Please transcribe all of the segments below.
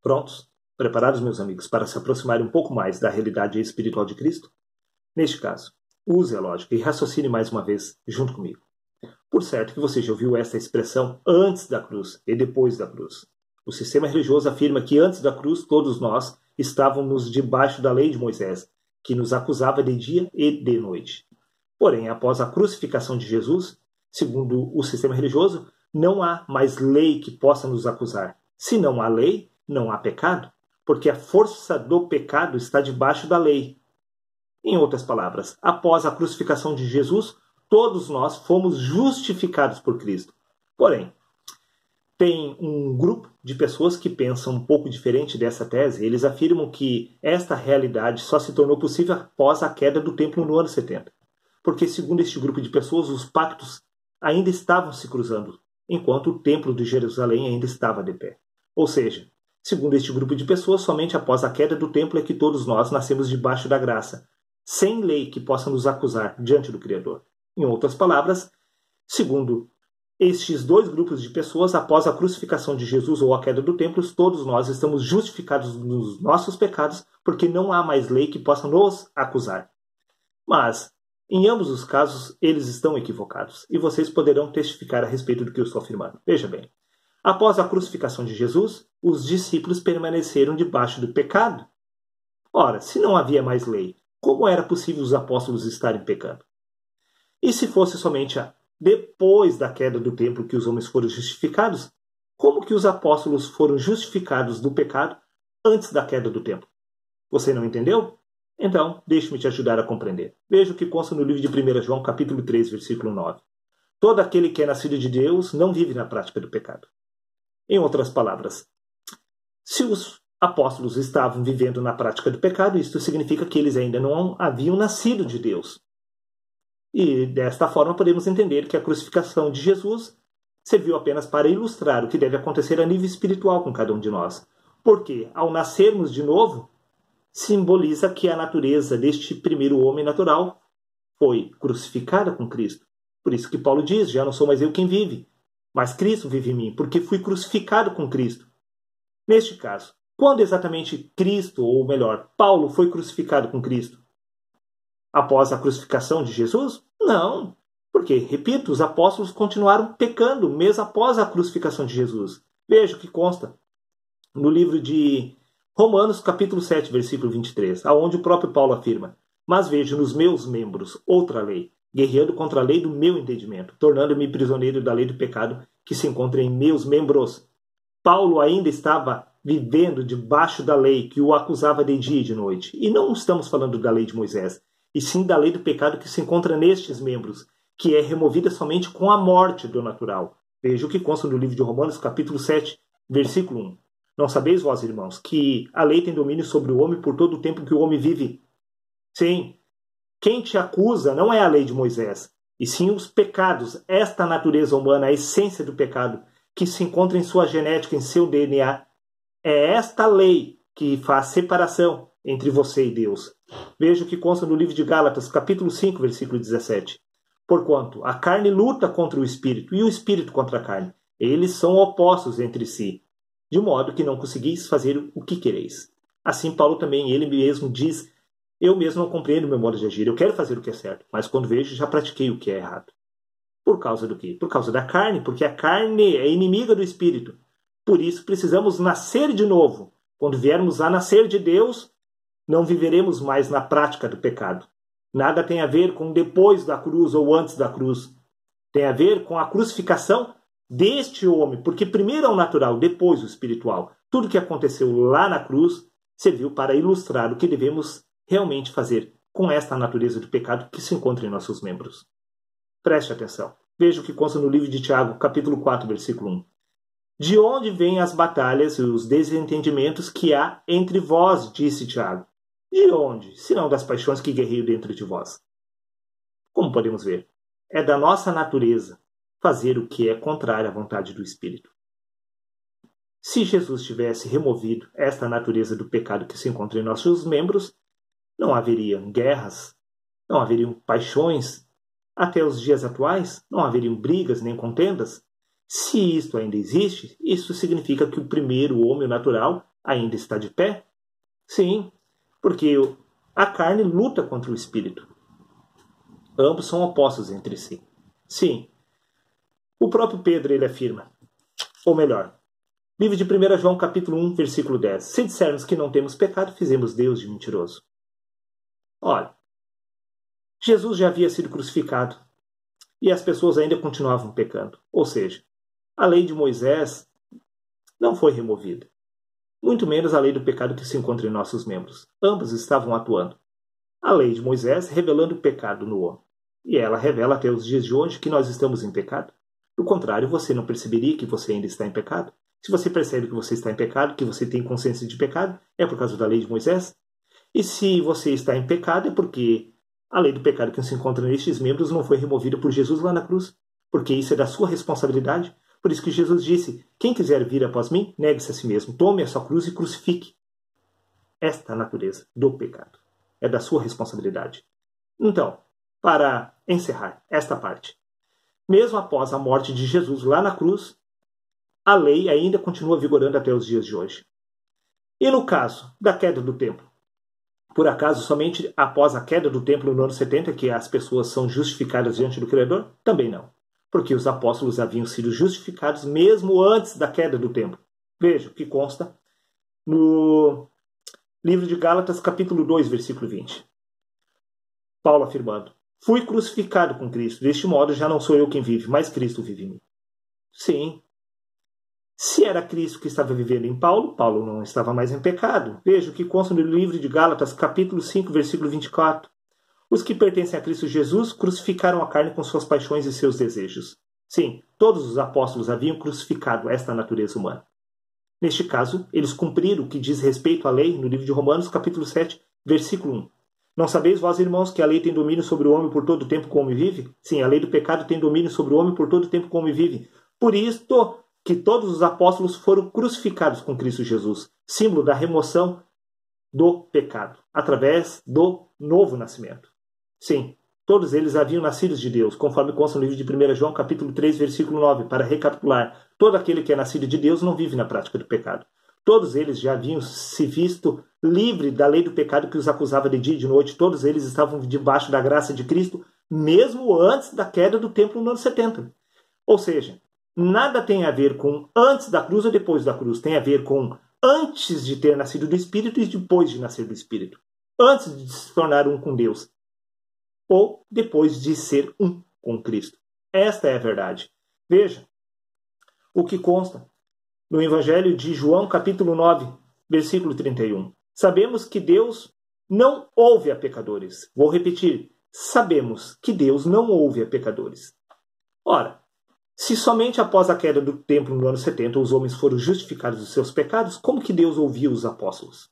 Prontos? Preparados, meus amigos, para se aproximarem um pouco mais da realidade espiritual de Cristo? Neste caso, use a lógica e raciocine mais uma vez junto comigo. Por certo que você já ouviu esta expressão antes da cruz e depois da cruz. O sistema religioso afirma que antes da cruz todos nós estávamos debaixo da lei de Moisés, que nos acusava de dia e de noite. Porém, após a crucificação de Jesus, segundo o sistema religioso, não há mais lei que possa nos acusar. Se não há lei, não há pecado, porque a força do pecado está debaixo da lei. Em outras palavras, após a crucificação de Jesus, todos nós fomos justificados por Cristo. Porém, tem um grupo de pessoas que pensam um pouco diferente dessa tese. Eles afirmam que esta realidade só se tornou possível após a queda do templo no ano 70. Porque, segundo este grupo de pessoas, os pactos ainda estavam se cruzando, enquanto o templo de Jerusalém ainda estava de pé. Ou seja, segundo este grupo de pessoas, somente após a queda do templo é que todos nós nascemos debaixo da graça, sem lei que possa nos acusar diante do Criador. Em outras palavras, segundo estes dois grupos de pessoas, após a crucificação de Jesus ou a queda do templo, todos nós estamos justificados nos nossos pecados, porque não há mais lei que possa nos acusar. Mas, em ambos os casos, eles estão equivocados, e vocês poderão testificar a respeito do que eu estou afirmando. Veja bem, após a crucificação de Jesus, os discípulos permaneceram debaixo do pecado. Ora, se não havia mais lei, como era possível os apóstolos estarem pecando? E se fosse somente depois da queda do templo que os homens foram justificados, como que os apóstolos foram justificados do pecado antes da queda do templo? Você não entendeu? Então, deixe-me te ajudar a compreender. Veja o que consta no livro de 1 João, capítulo 3, versículo 9. Todo aquele que é nascido de Deus não vive na prática do pecado. Em outras palavras, se os apóstolos estavam vivendo na prática do pecado, isto significa que eles ainda não haviam nascido de Deus. E desta forma podemos entender que a crucificação de Jesus serviu apenas para ilustrar o que deve acontecer a nível espiritual com cada um de nós. Porque, ao nascermos de novo, simboliza que a natureza deste primeiro homem natural foi crucificada com Cristo. Por isso que Paulo diz, já não sou mais eu quem vive, mas Cristo vive em mim, porque fui crucificado com Cristo. Neste caso, quando exatamente Cristo, ou melhor, Paulo foi crucificado com Cristo? Após a crucificação de Jesus? Não, porque, repito, os apóstolos continuaram pecando mesmo após a crucificação de Jesus. Veja o que consta no livro de Romanos, capítulo 7, versículo 23, aonde o próprio Paulo afirma: mas vejo nos meus membros outra lei, guerreando contra a lei do meu entendimento, tornando-me prisioneiro da lei do pecado que se encontra em meus membros. Paulo ainda estava vivendo debaixo da lei que o acusava de dia e de noite. E não estamos falando da lei de Moisés, e sim da lei do pecado que se encontra nestes membros, que é removida somente com a morte do natural. Veja o que consta no livro de Romanos, capítulo 7, versículo 1. Não sabeis vós, irmãos, que a lei tem domínio sobre o homem por todo o tempo que o homem vive? Sim, quem te acusa não é a lei de Moisés, e sim os pecados, esta natureza humana, a essência do pecado, que se encontra em sua genética, em seu DNA. É esta lei que faz separação entre você e Deus. Veja o que consta no livro de Gálatas, capítulo 5, versículo 17. Porquanto a carne luta contra o espírito e o espírito contra a carne. Eles são opostos entre si, de modo que não conseguis fazer o que quereis. Assim Paulo também, ele mesmo diz: eu mesmo não compreendo o meu modo de agir. Eu quero fazer o que é certo, mas quando vejo, já pratiquei o que é errado. Por causa do quê? Por causa da carne, porque a carne é inimiga do espírito. Por isso precisamos nascer de novo. Quando viermos a nascer de Deus, não viveremos mais na prática do pecado. Nada tem a ver com depois da cruz ou antes da cruz. Tem a ver com a crucificação deste homem, porque primeiro é o natural, depois o espiritual. Tudo que aconteceu lá na cruz serviu para ilustrar o que devemos realmente fazer com esta natureza do pecado que se encontra em nossos membros. Preste atenção. Veja o que consta no livro de Tiago, capítulo 4, versículo 1. De onde vêm as batalhas e os desentendimentos que há entre vós, disse Tiago. De onde, senão das paixões que guerreiam dentro de vós? Como podemos ver, é da nossa natureza fazer o que é contrário à vontade do Espírito. Se Jesus tivesse removido esta natureza do pecado que se encontra em nossos membros, não haveriam guerras, não haveriam paixões. Até os dias atuais, não haveriam brigas nem contendas. Se isto ainda existe, isso significa que o primeiro homem natural ainda está de pé? Sim, porque a carne luta contra o espírito. Ambos são opostos entre si. Sim, o próprio Pedro ele afirma, ou melhor, livro de 1 João capítulo 1, versículo 10. Se dissermos que não temos pecado, fizemos Deus de mentiroso. Olha, Jesus já havia sido crucificado e as pessoas ainda continuavam pecando. Ou seja, a lei de Moisés não foi removida. Muito menos a lei do pecado que se encontra em nossos membros. Ambos estavam atuando. A lei de Moisés revelando o pecado no homem. E ela revela até os dias de hoje que nós estamos em pecado. Do contrário, você não perceberia que você ainda está em pecado? Se você percebe que você está em pecado, que você tem consciência de pecado, é por causa da lei de Moisés? E se você está em pecado, é porque a lei do pecado que se encontra nestes membros não foi removida por Jesus lá na cruz. Porque isso é da sua responsabilidade. Por isso que Jesus disse, quem quiser vir após mim, negue-se a si mesmo, tome a sua cruz e crucifique. Esta é a natureza do pecado. É da sua responsabilidade. Então, para encerrar esta parte, mesmo após a morte de Jesus lá na cruz, a lei ainda continua vigorando até os dias de hoje. E no caso da queda do templo? Por acaso, somente após a queda do templo no ano 70 que as pessoas são justificadas diante do Criador? Também não. Porque os apóstolos haviam sido justificados mesmo antes da queda do templo. Veja o que consta no livro de Gálatas, capítulo 2, versículo 20. Paulo afirmando, fui crucificado com Cristo, deste modo já não sou eu quem vive, mas Cristo vive em mim. Sim. Se era Cristo que estava vivendo em Paulo, Paulo não estava mais em pecado. Veja o que consta no livro de Gálatas, capítulo 5, versículo 24. Os que pertencem a Cristo Jesus crucificaram a carne com suas paixões e seus desejos. Sim, todos os apóstolos haviam crucificado esta natureza humana. Neste caso, eles cumpriram o que diz respeito à lei no livro de Romanos, capítulo 7, versículo 1. Não sabeis vós, irmãos, que a lei tem domínio sobre o homem por todo o tempo que o homem vive? Sim, a lei do pecado tem domínio sobre o homem por todo o tempo que o homem vive. Por isto que todos os apóstolos foram crucificados com Cristo Jesus, símbolo da remoção do pecado, através do novo nascimento. Sim, todos eles haviam nascido de Deus, conforme consta no livro de 1 João, capítulo 3, versículo 9, para recapitular, todo aquele que é nascido de Deus não vive na prática do pecado. Todos eles já haviam se visto livre da lei do pecado que os acusava de dia e de noite, todos eles estavam debaixo da graça de Cristo, mesmo antes da queda do templo no ano 70. Ou seja, nada tem a ver com antes da cruz ou depois da cruz. Tem a ver com antes de ter nascido do Espírito e depois de nascer do Espírito. Antes de se tornar um com Deus. Ou depois de ser um com Cristo. Esta é a verdade. Veja o que consta no Evangelho de João, capítulo 9, versículo 31. Sabemos que Deus não ouve a pecadores. Vou repetir. Sabemos que Deus não ouve a pecadores. Ora, se somente após a queda do templo no ano 70 os homens foram justificados dos seus pecados, como que Deus ouviu os apóstolos?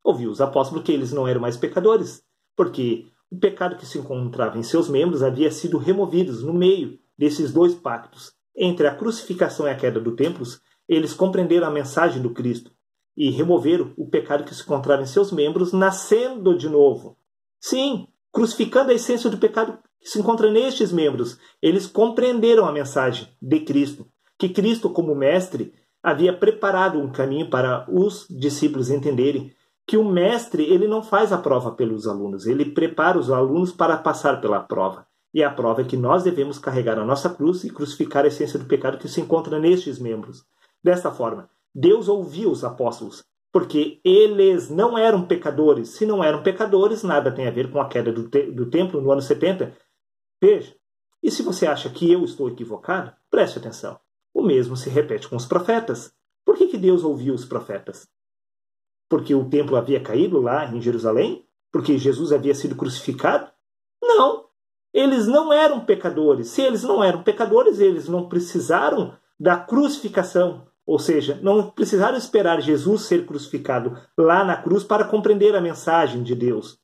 Ouviu os apóstolos porque eles não eram mais pecadores, porque o pecado que se encontrava em seus membros havia sido removido no meio desses dois pactos. Entre a crucificação e a queda do templo, eles compreenderam a mensagem do Cristo e removeram o pecado que se encontrava em seus membros, nascendo de novo. Sim, crucificando a essência do pecado que se encontra nestes membros. Eles compreenderam a mensagem de Cristo, que Cristo, como mestre, havia preparado um caminho para os discípulos entenderem que o mestre ele não faz a prova pelos alunos, ele prepara os alunos para passar pela prova. E a prova é que nós devemos carregar a nossa cruz e crucificar a essência do pecado que se encontra nestes membros. Desta forma, Deus ouviu os apóstolos, porque eles não eram pecadores. Se não eram pecadores, nada tem a ver com a queda do templo no ano 70. Veja, e se você acha que eu estou equivocado, preste atenção. O mesmo se repete com os profetas. Por que Deus ouviu os profetas? Porque o templo havia caído lá em Jerusalém? Porque Jesus havia sido crucificado? Não! Eles não eram pecadores. Se eles não eram pecadores, eles não precisaram da crucificação. Ou seja, não precisaram esperar Jesus ser crucificado lá na cruz para compreender a mensagem de Deus.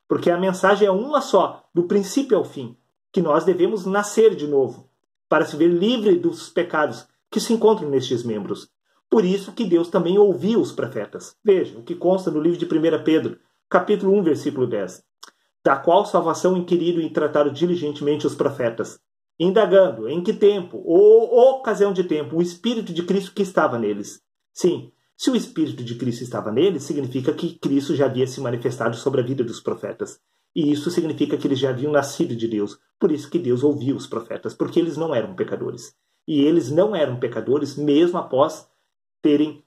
Porque a mensagem é uma só, do princípio ao fim, que nós devemos nascer de novo, para se ver livre dos pecados que se encontram nestes membros. Por isso que Deus também ouviu os profetas. Veja o que consta no livro de 1 Pedro, capítulo 1, versículo 10. Da qual salvação inquiriram e trataram diligentemente os profetas, indagando em que tempo, ou ocasião de tempo, o Espírito de Cristo que estava neles. Sim, Se o Espírito de Cristo estava nele, significa que Cristo já havia se manifestado sobre a vida dos profetas. E isso significa que eles já haviam nascido de Deus. Por isso que Deus ouviu os profetas, porque eles não eram pecadores. E eles não eram pecadores mesmo após terem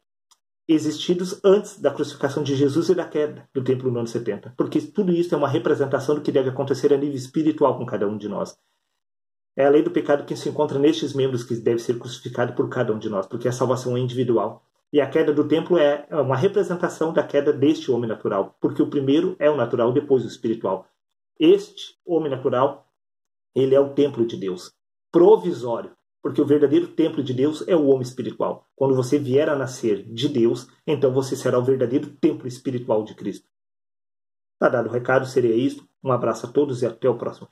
existido antes da crucificação de Jesus e da queda do templo no ano 70. Porque tudo isso é uma representação do que deve acontecer a nível espiritual com cada um de nós. É a lei do pecado que se encontra nestes membros que deve ser crucificado por cada um de nós, porque a salvação é individual. E a queda do templo é uma representação da queda deste homem natural, porque o primeiro é o natural, depois o espiritual. Este homem natural, ele é o templo de Deus, provisório, porque o verdadeiro templo de Deus é o homem espiritual. Quando você vier a nascer de Deus, então você será o verdadeiro templo espiritual de Cristo. Tá dado o recado, seria isso. Um abraço a todos e até o próximo.